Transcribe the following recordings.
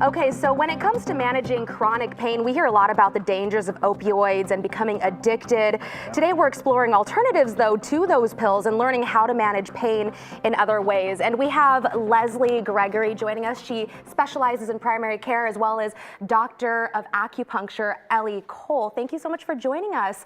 Okay, so when it comes to managing chronic pain, we hear a lot about the dangers of opioids and becoming addicted. Today we're exploring alternatives, though, to those pills and learning how to manage pain in other ways. And we have Leslie Gregory joining us. She specializes in primary care as well as Doctor of Acupuncture, Elie. Thank you so much for joining us.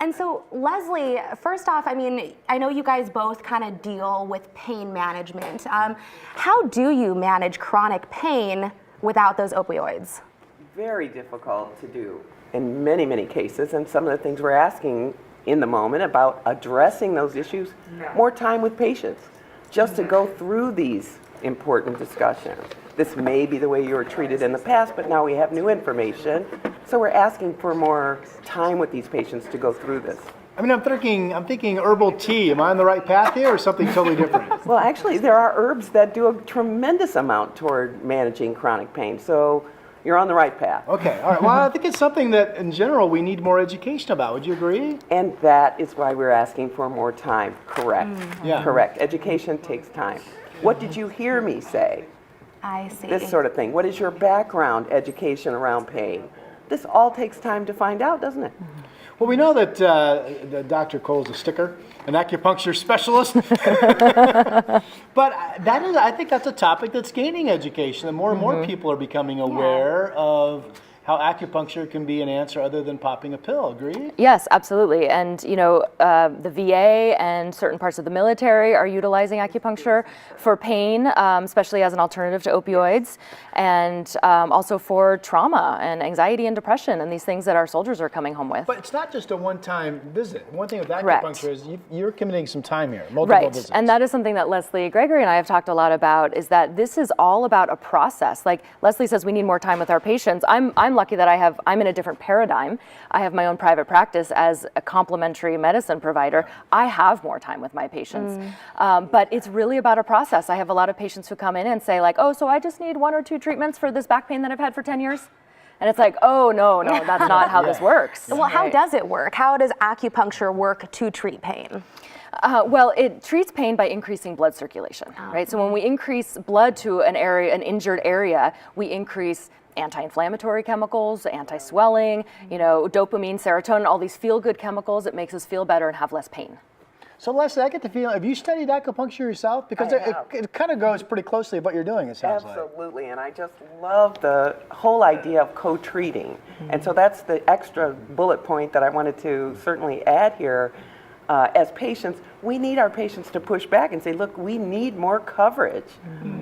And so, Leslie, first off, I mean, I know you guys both kind of deal with pain management. How do you manage chronic pain without those opioids? Very difficult to do in many, many cases. And some of the things we're asking in the moment about addressing those issues, more time with patients, just to go through these important discussions. This may be the way you were treated in the past, but now we have new information. So we're asking for more time with these patients to go through this. I mean, I'm thinking herbal tea. Am I on the right path here, or something totally different? Well, actually, there are herbs that do a tremendous amount toward managing chronic pain. So you're on the right path. Okay, all right. Well, I think it's something that, in general, we need more education about. Would you agree? And that is why we're asking for more time. Correct. Yeah. Correct. Education takes time. What did you hear me say? I see. This sort of thing. What is your background education around pain? This all takes time to find out, doesn't it? Well, we know that Dr. Cole's a sticker, an acupuncture specialist. But I think that's a topic that's gaining education. And more people are becoming aware of how acupuncture can be an answer other than popping a pill. Agree? Yes, absolutely. And the VA and certain parts of the military are utilizing acupuncture for pain, especially as an alternative to opioids, and also for trauma and anxiety and depression and these things that our soldiers are coming home with. But it's not just a one-time visit. One thing with Correct. acupuncture is you're committing some time here, multiple Right, visits. and that is something that Leslie Gregory and I have talked a lot about, is that this is all about a process. Like Leslie says, we need more time with our patients. I'm lucky that I'm in a different paradigm. I have my own private practice as a complementary medicine provider. I have more time with my patients, but it's really about a process. I have a lot of patients who come in and say like, oh, so I just need 1 or 2 treatments for this back pain that I've had for 10 years? And it's like, oh, no, that's not how this works. Well, how does it work? How does acupuncture work to treat pain? Well, it treats pain by increasing blood circulation, right? So when we increase blood to an injured area, we increase anti-inflammatory chemicals, anti-swelling, dopamine, serotonin, all these feel-good chemicals. It makes us feel better and have less pain. So Leslie, I get the feeling, have you studied acupuncture yourself? Because it kind of goes pretty closely with what you're doing, it sounds like. Absolutely, and I just love the whole idea of co-treating. And so that's the extra bullet point that I wanted to certainly add here. As patients, we need our patients to push back and say, look, we need more coverage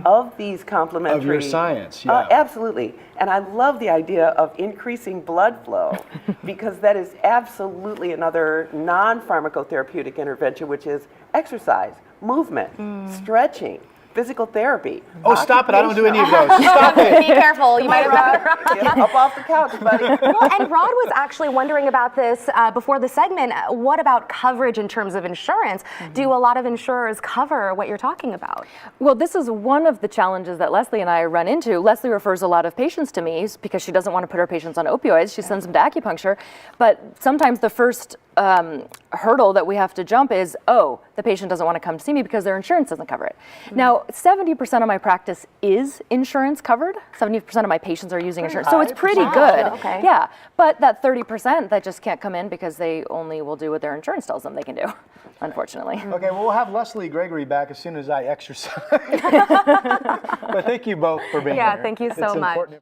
of these complementary... Of your science, yeah. Absolutely. And I love the idea of increasing blood flow because that is absolutely another non-pharmacotherapeutic intervention, which is exercise, movement, stretching, physical therapy. Oh, stop it. I don't do any of those. Stop it. Be careful. You might have Get up off the couch, buddy. Well, and Rod was actually wondering about this before the segment. What about coverage in terms of insurance? Do a lot of insurers cover what you're talking about? Well, this is one of the challenges that Leslie and I run into. Leslie refers a lot of patients to me because she doesn't want to put her patients on opioids. She sends them to acupuncture. But sometimes the first hurdle that we have to jump is, the patient doesn't want to come to see me because their insurance doesn't cover it. Now, 70% of my practice is insurance covered. 70% of my patients are using insurance. So it's pretty good. Okay. Yeah. But that 30% that just can't come in because they only will do what their insurance tells them they can do, unfortunately. Okay, well, we'll have Leslie Gregory back as soon as I exercise. But thank you both for being here. Yeah, thank you so much. Important.